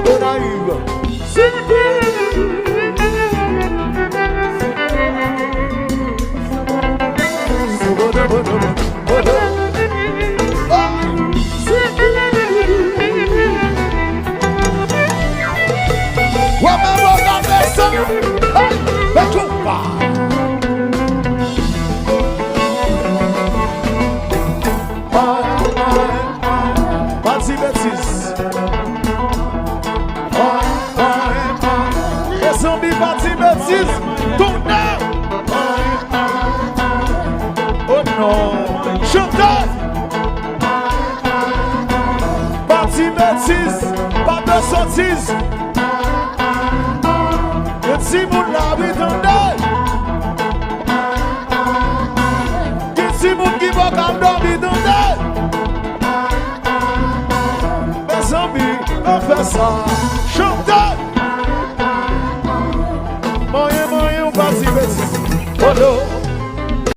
Paraíba. Oh non, chantez. Parti bêtise, pas de sottise. Et si vous l'avez entendu, et si vous qui va comme dormir entendu, mes amis, on fait ça.